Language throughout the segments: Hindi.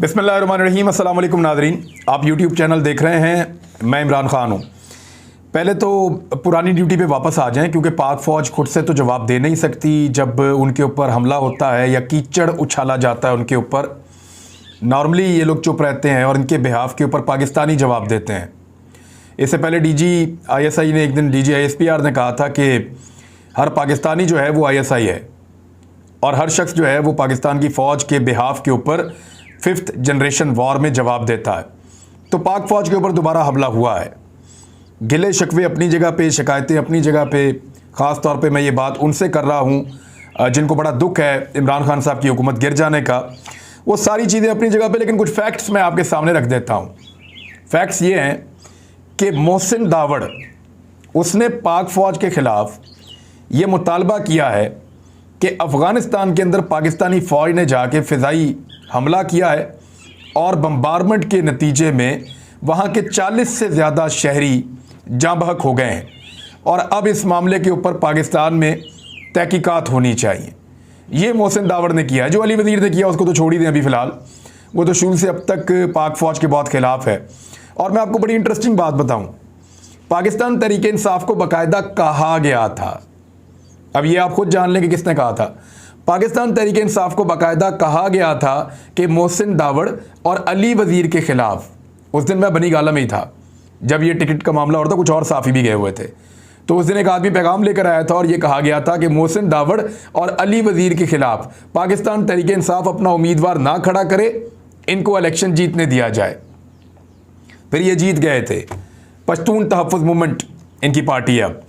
बिस्मिल्लाहिर्रहमानिर्रहीम। अस्सलाम वालेकुम नाज़रीन, आप यूट्यूब चैनल देख रहे हैं, मैं इमरान ख़ान हूँ। पहले तो पुरानी ड्यूटी पे वापस आ जाएं, क्योंकि पाक फ़ौज खुद से तो जवाब दे नहीं सकती जब उनके ऊपर हमला होता है या कीचड़ उछाला जाता है उनके ऊपर। नॉर्मली ये लोग चुप रहते हैं और इनके बिहाफ के ऊपर पाकिस्तानी जवाब देते हैं। इससे पहले DG/ISI ने एक दिन DG/ISPR ने कहा था कि हर पाकिस्तानी जो है वो ISI है और हर शख्स जो है वो पाकिस्तान की फ़ौज के बिहाफ के ऊपर 5th जनरेशन वॉर में जवाब देता है। तो पाक फ़ौज के ऊपर दोबारा हमला हुआ है। गिले शिकवे अपनी जगह पे, शिकायतें अपनी जगह पे। ख़ास तौर पे मैं ये बात उनसे कर रहा हूँ जिनको बड़ा दुख है इमरान खान साहब की हुकूमत गिर जाने का। वो सारी चीज़ें अपनी जगह पे, लेकिन कुछ फैक्ट्स मैं आपके सामने रख देता हूँ। फैक्ट्स ये हैं कि मोहसिन दावड़ उसने पाक फ़ौज के ख़िलाफ़ ये मुतालबा किया है कि अफ़गानिस्तान के अंदर पाकिस्तानी फ़ौज ने जाके फ़िज़ाई हमला किया है और बम्बारमेंट के नतीजे में वहाँ के 40 से ज़्यादा शहरी जाँ बहक हो गए हैं और अब इस मामले के ऊपर पाकिस्तान में तहकीकात होनी चाहिए। ये मोहसिन दावड़ ने किया है। जो अली वज़ीर ने किया उसको तो छोड़ ही दें अभी फ़िलहाल, वो तो शुरू से अब तक पाक फ़ौज के बहुत ख़िलाफ़ है। और मैं आपको बड़ी इंटरेस्टिंग बात बताऊँ, पाकिस्तान तहरीक इंसाफ को बाकायदा कहा गया था, अब ये आप खुद जान लें कि किसने कहा था। पाकिस्तान तहरीक इंसाफ को बाकायदा कहा गया था कि मोहसिन दावड़ और अली वज़ीर के ख़िलाफ़, उस दिन मैं बनी गाला में ही था जब ये टिकट का मामला हो रहा था, कुछ और साफ़ी भी गए हुए थे। तो उस दिन एक आदमी पैगाम लेकर आया था और ये कहा गया था कि मोहसिन दावड़ और अली वज़ीर के ख़िलाफ़ पाकिस्तान तहरीक इंसाफ अपना उम्मीदवार ना खड़ा करे, इनको इलेक्शन जीतने दिया जाए। फिर ये जीत गए थे। पश्तून तहफ़्फ़ुज़ मूवमेंट इनकी पार्टी है अब।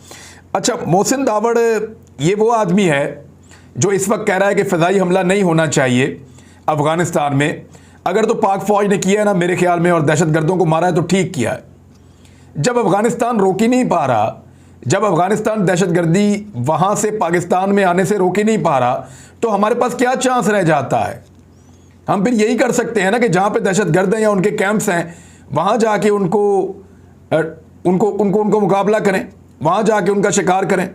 अच्छा, मोहसिन दावड़ ये वो आदमी है जो इस वक्त कह रहा है कि फ़िज़ाई हमला नहीं होना चाहिए अफ़गानिस्तान में। अगर तो पाक फ़ौज ने किया है ना मेरे ख्याल में, और दहशतगर्दों को मारा है, तो ठीक किया है। जब अफ़गानिस्तान रोक ही नहीं पा रहा, जब अफ़गानिस्तान दहशतगर्दी वहाँ से पाकिस्तान में आने से रोक ही नहीं पा रहा, तो हमारे पास क्या चांस रह जाता है। हम फिर यही कर सकते हैं ना कि जहाँ पे दहशतगर्द हैं या उनके कैंप्स हैं, वहाँ जाके उनको मुकाबला करें, वहाँ जाके उनका शिकार करें,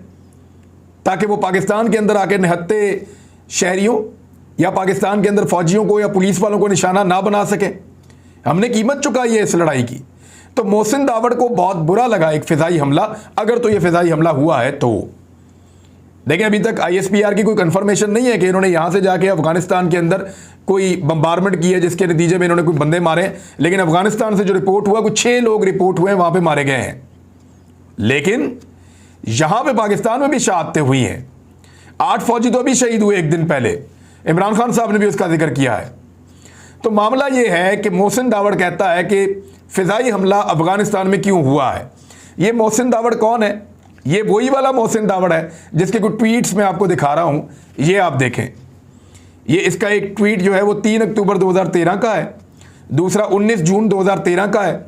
ताकि वो पाकिस्तान के अंदर आके निहत्ते शहरियों या पाकिस्तान के अंदर फ़ौजियों को या पुलिस वालों को निशाना ना बना सकें। हमने कीमत चुकाई है इस लड़ाई की। तो मोहसिन दावड़ को बहुत बुरा लगा एक फ़िज़ाई हमला, अगर तो ये फ़िज़ाई हमला हुआ है तो। लेकिन अभी तक ISPR की कोई कंफर्मेशन नहीं है कि इन्होंने यहाँ से जाके अफ़गानिस्तान के अंदर कोई बम्बारमेंट की है जिसके नतीजे में इन्होंने कोई बंदे मारे। लेकिन अफ़गानिस्तान से जो रिपोर्ट हुआ, कुछ 6 लोग रिपोर्ट हुए हैं वहाँ पर मारे गए हैं। लेकिन यहाँ पे पाकिस्तान में भी शहादतें हुई हैं। 8 फ़ौजी तो अभी शहीद हुए एक दिन पहले, इमरान खान साहब ने भी उसका जिक्र किया है। तो मामला ये है कि मोहसिन दावड़ कहता है कि फ़िज़ाई हमला अफ़गानिस्तान में क्यों हुआ है। ये मोहसिन दावड़ कौन है? ये वही वाला मोहसिन दावड़ है जिसके कुछ ट्वीट्स मैं आपको दिखा रहा हूँ, ये आप देखें। ये इसका एक ट्वीट जो है वो 3 अक्टूबर 2013 का है, दूसरा 19 जून 2013 का है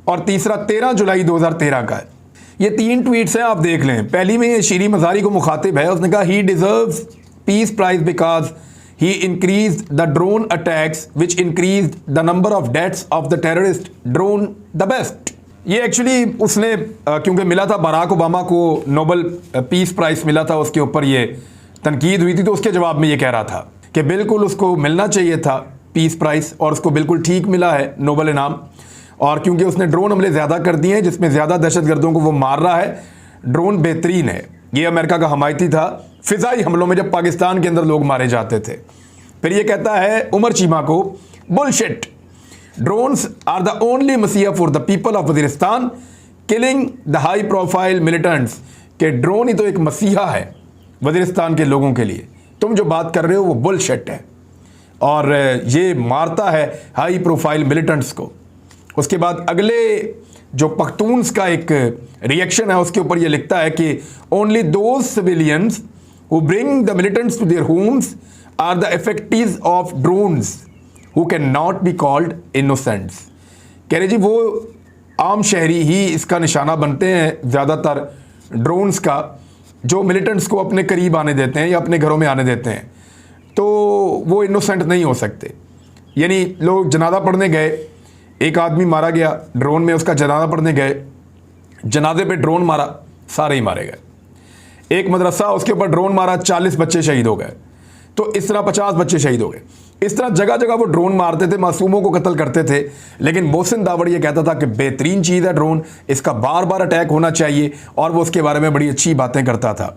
और तीसरा 13 जुलाई 2013 का है। ये 3 ट्वीट्स हैं, आप देख लें। पहली में ये शीरी मज़ारी को मुखातिब है, उसने कहा he deserves peace prize because he increased the drone attacks which increased the number of deaths of the terrorist drone the best. ये एक्चुअली उसने क्योंकि मिला था बराक ओबामा को नोबल पीस प्राइज़ मिला था, उसके ऊपर ये तनकीद हुई थी, तो उसके जवाब में ये कह रहा था कि बिल्कुल उसको मिलना चाहिए था पीस प्राइज़ और उसको बिल्कुल ठीक मिला है नोबल इनाम। और क्योंकि उसने ड्रोन हमले ज़्यादा कर दिए हैं जिसमें ज़्यादा दहशतगर्दों को वो मार रहा है, ड्रोन बेहतरीन है। ये अमेरिका का हमायती था फ़िज़ाई हमलों में जब पाकिस्तान के अंदर लोग मारे जाते थे। फिर ये कहता है उमर चीमा को, bullshit, drones are the only messiah for the people of Waziristan killing the high profile militants, के ड्रोन ही तो एक मसीहा है वज़ीरिस्तान के लोगों के लिए। तुम जो बात कर रहे हो वो बुलशिट है और ये मारता है हाई प्रोफाइल मिलिटेंट्स को। उसके बाद अगले जो पख्तून्स का एक रिएक्शन है उसके ऊपर ये लिखता है कि only those civilians who bring the militants to their homes are the effectives of drones who can not be called innocents. कह रहे जी वो आम शहरी ही इसका निशाना बनते हैं ज़्यादातर ड्रोन्स का, जो मिलिटेंट्स को अपने करीब आने देते हैं या अपने घरों में आने देते हैं, तो वो इनोसेंट नहीं हो सकते। यानी लोग जनाजा पढ़ने गए, एक आदमी मारा गया ड्रोन में, उसका जनाजा पढ़ने गए, जनाजे पे ड्रोन मारा, सारे ही मारे गए। एक मदरसा उसके ऊपर ड्रोन मारा, 40 बच्चे शहीद हो गए। तो इस तरह 50 बच्चे शहीद हो गए। इस तरह जगह जगह वो ड्रोन मारते थे, मासूमों को कत्ल करते थे। लेकिन मोहसिन दावड़ ये कहता था कि बेहतरीन चीज़ है ड्रोन, इसका बार बार अटैक होना चाहिए, और वो उसके बारे में बड़ी अच्छी बातें करता था।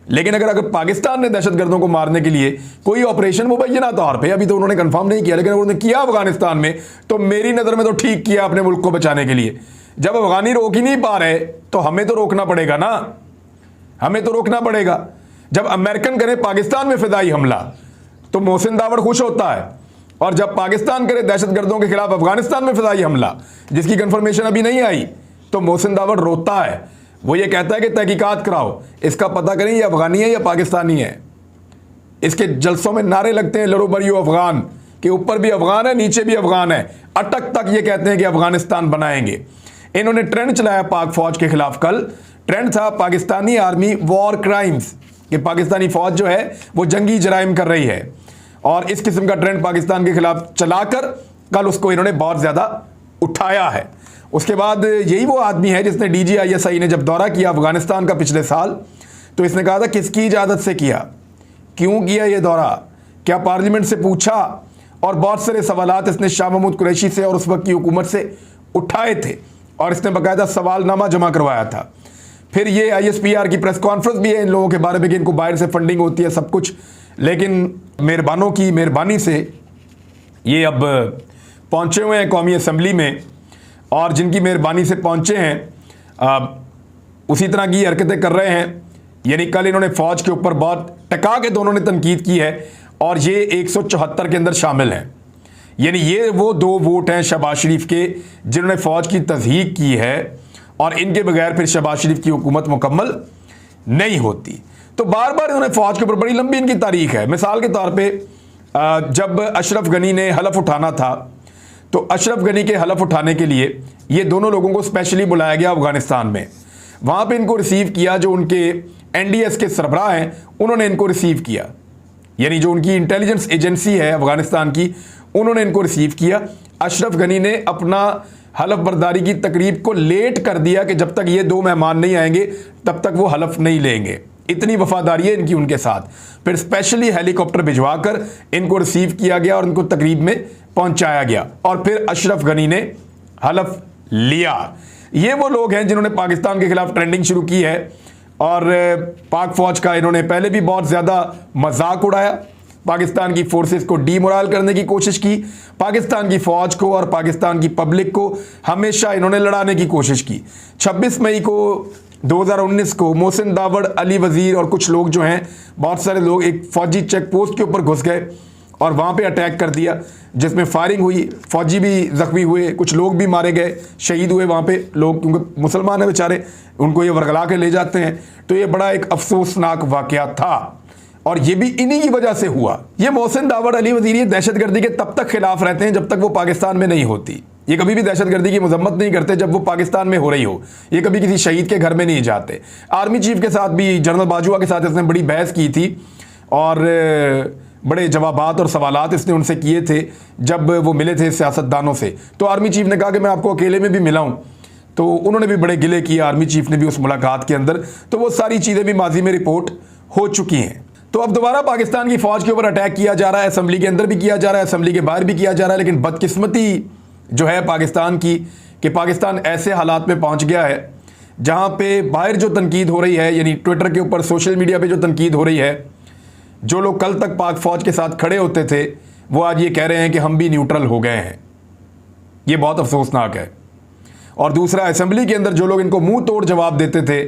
लेकिन अगर पाकिस्तान ने दहशतगर्दों को मारने के लिए कोई ऑपरेशन मुबैना तौर पे, अभी तो उन्होंने कंफर्म नहीं किया, लेकिन उन्होंने किया अफगानिस्तान में, तो मेरी नज़र में तो ठीक किया अपने मुल्क को बचाने के लिए। जब अफगानी रोक ही नहीं पा रहे तो हमें तो रोकना पड़ेगा ना, हमें तो रोकना पड़ेगा। जब अमेरिकन करे पाकिस्तान में फिदाई हमला तो मोहसिन दावड़ खुश होता है, और जब पाकिस्तान करे दहशतगर्दों के खिलाफ अफगानिस्तान में फिदाई हमला, जिसकी कंफर्मेशन अभी नहीं आई, तो मोहसिन दावड़ रोता है। वो ये कहता है कि तहकीकात कराओ, इसका पता करें ये अफगानी है या पाकिस्तानी है। इसके जलसों में नारे लगते हैं लड़ो बरियो अफगान, के ऊपर भी अफगान है नीचे भी अफगान है, अटक तक ये कहते हैं कि अफगानिस्तान बनाएंगे। इन्होंने ट्रेंड चलाया पाक फौज के खिलाफ। कल ट्रेंड था पाकिस्तानी आर्मी वॉर क्राइम्स, कि पाकिस्तानी फौज जो है वो जंगी जराइम कर रही है, और इस किस्म का ट्रेंड पाकिस्तान के खिलाफ चलाकर कल उसको इन्होंने बहुत ज़्यादा उठाया है। उसके बाद यही वो आदमी है जिसने DGISI ने जब दौरा किया अफगानिस्तान का पिछले साल, तो इसने कहा था किसकी इजाज़त से किया, क्यों किया ये दौरा, क्या पार्लियामेंट से पूछा, और बहुत सारे सवालात इसने शाह महमूद कुरैशी से और उस वक्त की हुकूमत से उठाए थे, और इसने बाकायदा सवालनामा जमा करवाया था। फिर ये ISPR की प्रेस कॉन्फ्रेंस भी है इन लोगों के बारे में कि इनको बाहर से फंडिंग होती है सब कुछ, लेकिन मेहरबानों की मेहरबानी से ये अब पहुँचे हुए हैं कौमी असम्बली में, और जिनकी मेहरबानी से पहुँचे हैं उसी तरह की हरकतें कर रहे हैं। यानी कल इन्होंने फ़ौज के ऊपर बहुत टका के दोनों ने तनकीद की है, और ये 174 के अंदर शामिल हैं। यानी ये वो 2 वोट हैं शहबाज शरीफ के जिन्होंने फ़ौज की तज़हीक की है, और इनके बगैर फिर शहबाज शरीफ की हुकूमत मुकम्मल नहीं होती। तो बार बार इन्होंने फ़ौज के ऊपर, बड़ी लंबी इनकी तारीख है। मिसाल के तौर पे जब अशरफ गनी ने हलफ उठाना था, तो अशरफ गनी के हलफ उठाने के लिए ये दोनों लोगों को स्पेशली बुलाया गया अफगानिस्तान में। वहाँ पे इनको रिसीव किया, जो उनके NDS के सरबराह हैं उन्होंने इनको रिसीव किया, यानी जो उनकी इंटेलिजेंस एजेंसी है अफगानिस्तान की, उन्होंने इनको रिसीव किया। अशरफ गनी ने अपना हलफ बर्दारी की तकरीब को लेट कर दिया कि जब तक ये 2 मेहमान नहीं आएंगे तब तक वो हलफ नहीं लेंगे। इतनी वफादारी है इनकी उनके साथ। फिर स्पेशली हेलीकॉप्टर भिजवाकर इनको रिसीव किया गया और इनको तकरीब में पहुंचाया गया, और फिर अशरफ गनी ने हलफ लिया। ये वो लोग हैं जिन्होंने पाकिस्तान के खिलाफ ट्रेंडिंग शुरू की है, और पाक फौज का इन्होंने पहले भी बहुत ज़्यादा मजाक उड़ाया, पाकिस्तान की फोर्सेस को डीमोरल करने की कोशिश की, पाकिस्तान की फ़ौज को और पाकिस्तान की पब्लिक को हमेशा इन्होंने लड़ाने की कोशिश की। 26 मई को 2019 को मोहसिन दावड़, अली वज़ीर और कुछ लोग जो हैं, बहुत सारे लोग एक फ़ौजी चेक पोस्ट के ऊपर घुस गए और वहाँ पे अटैक कर दिया, जिसमें फायरिंग हुई, फ़ौजी भी ज़ख्मी हुए, कुछ लोग भी मारे गए, शहीद हुए वहाँ पे लोग, क्योंकि मुसलमान है बेचारे, उनको ये वरगला के ले जाते हैं। तो ये बड़ा एक अफसोसनाक वाक़या था, और ये भी इन्हीं की वजह से हुआ। ये मोहसिन दावड़, अली वज़ीर ये दहशतगर्दी के तब तक खिलाफ रहते हैं जब तक वो पाकिस्तान में नहीं होती। ये कभी भी दहशतगर्दी की मजम्मत नहीं करते जब वो पाकिस्तान में हो रही हो। ये कभी किसी शहीद के घर में नहीं जाते। आर्मी चीफ के साथ भी, जनरल बाजवा के साथ इसने बड़ी बहस की थी, और बड़े जवाबात और सवालात इसने उनसे किए थे जब वो मिले थे सियासतदानों से। तो आर्मी चीफ ने कहा कि मैं आपको अकेले में भी मिला हूँ, तो उन्होंने भी बड़े गिले किए आर्मी चीफ ने भी उस मुलाकात के अंदर। तो वो सारी चीज़ें भी माजी में रिपोर्ट हो चुकी हैं। तो अब दोबारा पाकिस्तान की फ़ौज के ऊपर अटैक किया जा रहा है, असम्बली के अंदर भी किया जा रहा है, असम्बली के बाहर भी किया जा रहा है। लेकिन बदकिस्मती जो है पाकिस्तान की, कि पाकिस्तान ऐसे हालात में पहुँच गया है जहाँ पे बाहर जो तनकीद हो रही है, यानी ट्विटर के ऊपर, सोशल मीडिया पे जो तनकीद हो रही है, जो लोग कल तक पाक फ़ौज के साथ खड़े होते थे वो आज ये कह रहे हैं कि हम भी न्यूट्रल हो गए हैं। ये बहुत अफसोसनाक है। और दूसरा, असेंबली के अंदर जो लोग इनको मुंह तोड़ जवाब देते थे,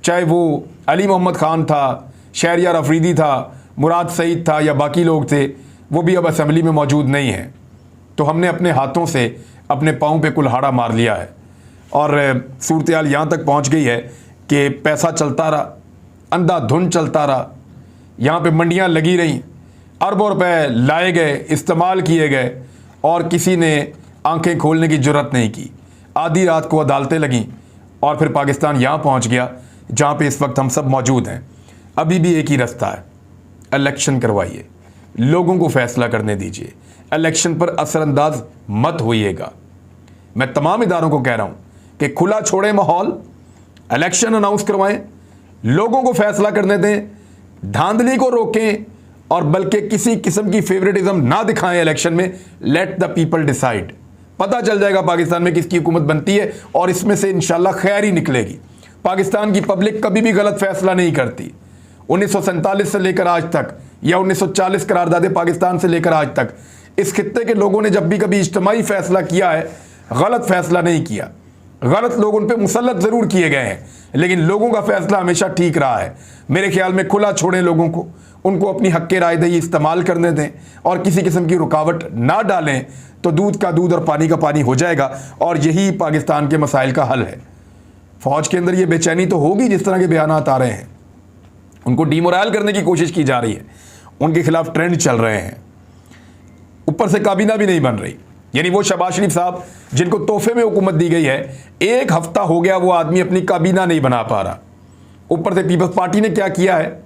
चाहे वो अली मोहम्मद ख़ान था, शहरियार अफरीदी था, मुराद सईद था या बाकी लोग थे, वो भी अब असेंबली में मौजूद नहीं हैं। तो हमने अपने हाथों से अपने पाँव पे कुल्हाड़ा मार लिया है, और सूरत हाल यहाँ तक पहुँच गई है कि पैसा चलता रहा, अंधाधुंध चलता रहा, यहाँ पे मंडियाँ लगी रहीं, अरबों रुपए लाए गए, इस्तेमाल किए गए, और किसी ने आंखें खोलने की जुर्रत नहीं की। आधी रात को अदालतें लगीं, और फिर पाकिस्तान यहाँ पहुँच गया जहाँ पे इस वक्त हम सब मौजूद हैं। अभी भी एक ही रास्ता है, इलेक्शन करवाइए, लोगों को फैसला करने दीजिए, इलेक्शन पर असरअंदाज मत होइएगा। मैं तमाम इदारों को कह रहा हूँ कि खुला छोड़ें माहौल, इलेक्शन अनाउंस करवाएं, लोगों को फैसला करने दें, धांधली को रोकें, और बल्कि किसी किस्म की फेवरेटिज्म ना दिखाएं इलेक्शन में। Let the people decide. पता चल जाएगा पाकिस्तान में किसकी हुकूमत बनती है और इसमें से इंशाल्लाह खैर ही निकलेगी। पाकिस्तान की पब्लिक कभी भी गलत फैसला नहीं करती। 1947 से लेकर आज तक या 1940 करारदादे पाकिस्तान से लेकर आज तक इस खित्ते के लोगों ने जब भी कभी इज्तिमाई फैसला किया है, गलत फैसला नहीं किया। गलत लोग उन पर मुसल्लत ज़रूर किए गए हैं, लेकिन लोगों का फैसला हमेशा ठीक रहा है। मेरे ख्याल में खुला छोड़ें लोगों को, उनको अपनी हक़ राय दही इस्तेमाल करने दें और किसी किस्म की रुकावट ना डालें, तो दूध का दूध और पानी का पानी हो जाएगा। और यही पाकिस्तान के मसाइल का हल है। फ़ौज के अंदर ये बेचैनी तो होगी, जिस तरह के बयानात आ रहे हैं, उनको डिमोरल करने की कोशिश की जा रही है, उनके खिलाफ ट्रेंड चल रहे हैं। ऊपर से काबीना भी नहीं बन रही, यानी वो शहबाज शरीफ साहब जिनको तोहफे में हुकूमत दी गई है, 1 हफ्ता हो गया वो आदमी अपनी काबीना नहीं बना पा रहा। ऊपर से पीपल्स पार्टी ने क्या किया है,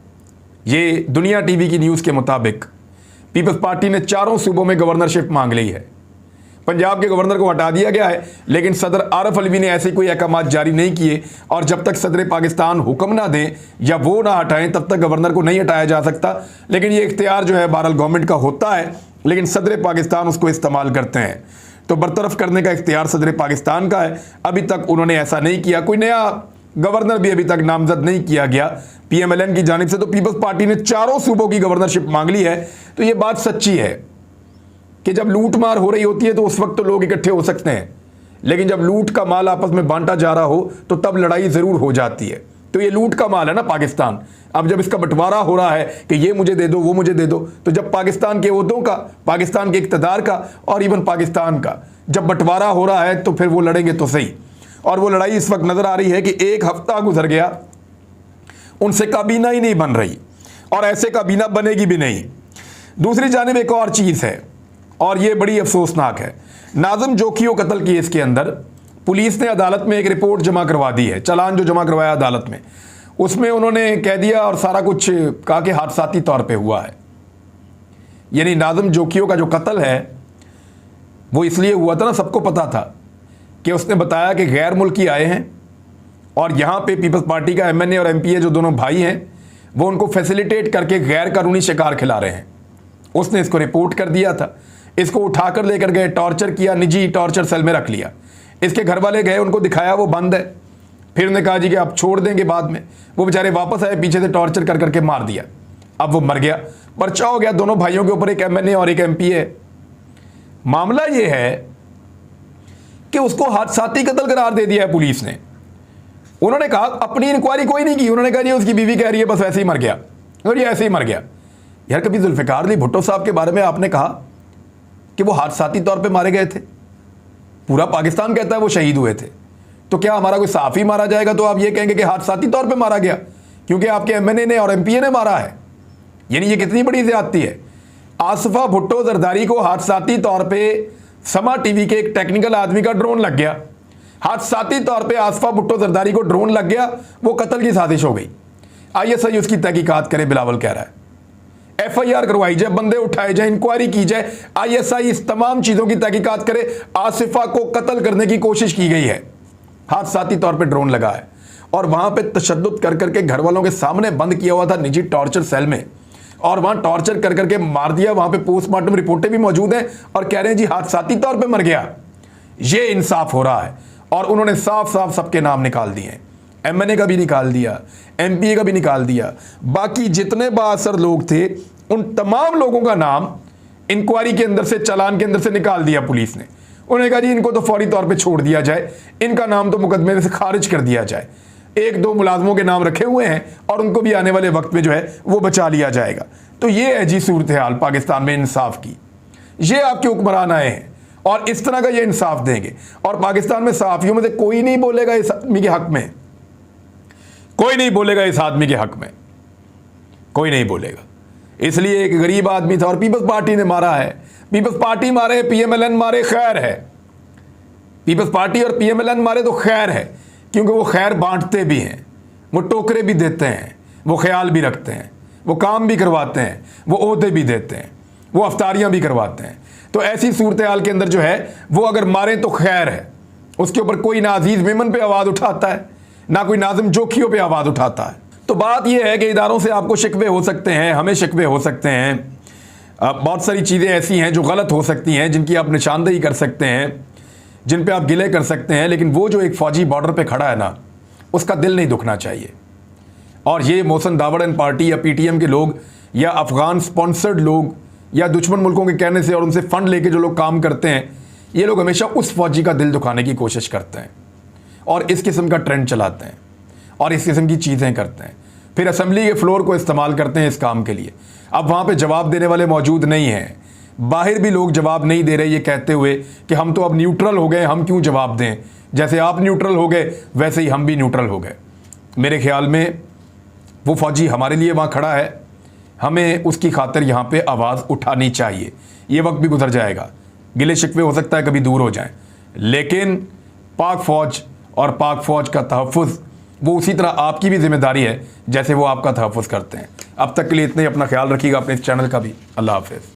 ये दुनिया टीवी की न्यूज़ के मुताबिक पीपल्स पार्टी ने 4 सूबों में गवर्नरशिप मांग ली है। पंजाब के गवर्नर को हटा दिया गया है, लेकिन सदर आरफ अलवी ने ऐसे कोई अहकाम जारी नहीं किए और जब तक सदर पाकिस्तान हुक्म ना दें या वो ना हटाएं तब तक गवर्नर को नहीं हटाया जा सकता। लेकिन ये इख्तियार जो है बहरहाल गवर्नमेंट का होता है, लेकिन सदर पाकिस्तान उसको इस्तेमाल करते हैं। तो बरतरफ करने का इख्तियार सदर पाकिस्तान का है। अभी तक उन्होंने ऐसा नहीं किया, कोई नया गवर्नर भी अभी तक नामजद नहीं किया गया PMLN की जानिब से। तो पीपल्स पार्टी ने 4 सूबों की गवर्नरशिप मांग ली है। तो ये बात सच्ची है कि जब लूट मार हो रही होती है तो उस वक्त तो लोग इकट्ठे हो सकते हैं, लेकिन जब लूट का माल आपस में बांटा जा रहा हो तो तब लड़ाई ज़रूर हो जाती है। तो ये लूट का माल है ना पाकिस्तान। अब जब इसका बंटवारा हो रहा है कि ये मुझे दे दो वो मुझे दे दो, तो जब पाकिस्तान के ओहदों का, पाकिस्तान के इक़्तिदार का और इवन पाकिस्तान का जब बंटवारा हो रहा है तो फिर वो लड़ेंगे तो सही। और वो लड़ाई इस वक्त नज़र आ रही है कि 1 हफ्ता गुजर गया, उनसे काबीना ही नहीं बन रही और ऐसे काबीना बनेगी भी नहीं। दूसरी जानिब एक और चीज़ है और ये बड़ी अफसोसनाक है। नाज़िम जोखियों कत्ल केस के अंदर पुलिस ने अदालत में एक रिपोर्ट जमा करवा दी है, चालान जो जमा करवाया अदालत में, उसमें उन्होंने कह दिया और सारा कुछ कहा कि हादसाती तौर पे हुआ है। यानी नाज़िम जोखियों का जो कत्ल है वो इसलिए हुआ था ना, सबको पता था कि उसने बताया कि गैर मुल्की आए हैं और यहाँ पे पीपल्स पार्टी का MNA और MPA जो दोनों भाई हैं वो उनको फैसिलिटेट करके गैर कानूनी शिकार खिला रहे हैं। उसने इसको रिपोर्ट कर दिया था, इसको उठाकर लेकर गए, टॉर्चर किया, निजी टॉर्चर सेल में रख लिया। इसके घर वाले गए, उनको दिखाया वो बंद है, फिर उन्होंने कहा जी कि आप छोड़ देंगे बाद में। वो बेचारे वापस आए, पीछे से टॉर्चर कर करके मार दिया। अब वो मर गया, पर्चा हो गया दोनों भाइयों के ऊपर, एक MNA और एक MPA है। मामला ये है कि उसको हादसाती कत्ल करार दे दिया है पुलिस ने। उन्होंने कहा अपनी इंक्वायरी कोई नहीं की, उन्होंने कहा जी उसकी बीवी कह रही है बस ऐसे ही मर गया और ये ऐसे ही मर गया। यार कभी जुल्फ़िकार अली भुट्टो साहब के बारे में आपने कहा कि वो हादसाती तौर पे मारे गए थे? पूरा पाकिस्तान कहता है वो शहीद हुए थे। तो क्या हमारा कोई साफ़ी मारा जाएगा तो आप ये कहेंगे कि हादसाती तौर पे मारा गया क्योंकि आपके MNA ने और MPA ने मारा है? यानी ये कितनी बड़ी ज़्यादती है। आसफ़ा भुट्टो जरदारी को हादसाती तौर पे समा टीवी के एक टेक्निकल आदमी का ड्रोन लग गया। हादसाती तौर पे आसफ़ा भुट्टो जरदारी को ड्रोन लग गया, वो कत्ल की साजिश हो गई। ISI उसकी तहकीकात करे, बिलावल कह रहा है। FIR करवाई जाए, बंदे उठाए जाए, इंक्वायरी की जाए, ISI इस तमाम चीज़ों की तहकीकात करे। आसिफा को कत्ल करने की कोशिश की गई है, हादसाती तौर पे ड्रोन लगा है और वहाँ पे तशद्दुद कर करके घर वालों के सामने बंद किया हुआ था निजी टॉर्चर सेल में, और वहाँ टॉर्चर कर करके मार दिया। वहाँ पे पोस्टमार्टम रिपोर्टें भी मौजूद हैं और कह रहे हैं जी हादसाती तौर पे मर गया। ये इंसाफ हो रहा है और उन्होंने साफ साफ सबके नाम निकाल दिए हैं। MNA का भी निकाल दिया, MPA का भी निकाल दिया, बाकी जितने बाअसर लोग थे उन तमाम लोगों का नाम इंक्वायरी के अंदर से, चालान के अंदर से निकाल दिया पुलिस ने। उन्होंने कहा जी इनको तो फौरी तौर पे छोड़ दिया जाए, इनका नाम तो मुकदमे में से खारिज कर दिया जाए। 1-2 मुलाजमों के नाम रखे हुए हैं और उनको भी आने वाले वक्त में जो है वो बचा लिया जाएगा। तो ये है जी सूरत हाल पाकिस्तान में इंसाफ की। ये आपके हुक्मरान आए हैं और इस तरह का ये इंसाफ देंगे और पाकिस्तान में सहाफ़ियों में से कोई नहीं बोलेगा इस आदमी के हक में, कोई नहीं बोलेगा इस आदमी के हक में, कोई नहीं बोलेगा। इसलिए एक गरीब आदमी था और पीपल्स पार्टी ने मारा है। पीपल्स पार्टी मारे, PMLN मारे, खैर है। पीपल्स पार्टी और PMLN मारे तो खैर है, क्योंकि वो खैर बांटते भी हैं, वो टोकरे भी देते हैं, वो ख्याल भी रखते हैं, वो काम भी करवाते हैं, वो ओहदे भी देते हैं, वो अफ्तारियाँ भी करवाते हैं। तो ऐसी सूरत हाल के अंदर जो है वो अगर मारें तो खैर है। उसके ऊपर कोई ना अजीज़ मेमन पे आवाज़ उठाता है, ना कोई नाज़िम जोखियों पे आवाज़ उठाता है। तो बात यह है कि इदारों से आपको शिकवे हो सकते हैं, हमें शिकवे हो सकते हैं, बहुत सारी चीज़ें ऐसी हैं जो गलत हो सकती हैं, जिनकी आप निशानदेही कर सकते हैं, जिन पे आप गिले कर सकते हैं, लेकिन वो जो एक फ़ौजी बॉर्डर पे खड़ा है ना, उसका दिल नहीं दुखना चाहिए। और ये मोहसिन दावड़न पार्टी या पीटीएम के लोग या अफ़गान स्पॉन्सर्ड लोग या दुश्मन मुल्कों के कहने से और उनसे फ़ंड लेके जो लोग काम करते हैं, ये लोग हमेशा उस फ़ौजी का दिल दुखाने की कोशिश करते हैं और इस किस्म का ट्रेंड चलाते हैं और इस किस्म की चीज़ें करते हैं, फिर असेंबली के फ्लोर को इस्तेमाल करते हैं इस काम के लिए। अब वहाँ पे जवाब देने वाले मौजूद नहीं हैं, बाहर भी लोग जवाब नहीं दे रहे, ये कहते हुए कि हम तो अब न्यूट्रल हो गए, हम क्यों जवाब दें, जैसे आप न्यूट्रल हो गए वैसे ही हम भी न्यूट्रल हो गए। मेरे ख्याल में वो फ़ौजी हमारे लिए वहाँ खड़ा है, हमें उसकी खातिर यहाँ पे आवाज़ उठानी चाहिए। ये वक्त भी गुजर जाएगा, गिले शिकवे हो सकता है कभी दूर हो जाएं, लेकिन पाक फ़ौज और पाक फ़ौज का तहफ़्फ़ुज़ वो उसी तरह आपकी भी जिम्मेदारी है जैसे वो आपका तहफ़्फ़ुज़ करते हैं। अब तक के लिए इतने ही, अपना ख्याल रखिएगा, अपने इस चैनल का भी। अल्लाह हाफ़िज़।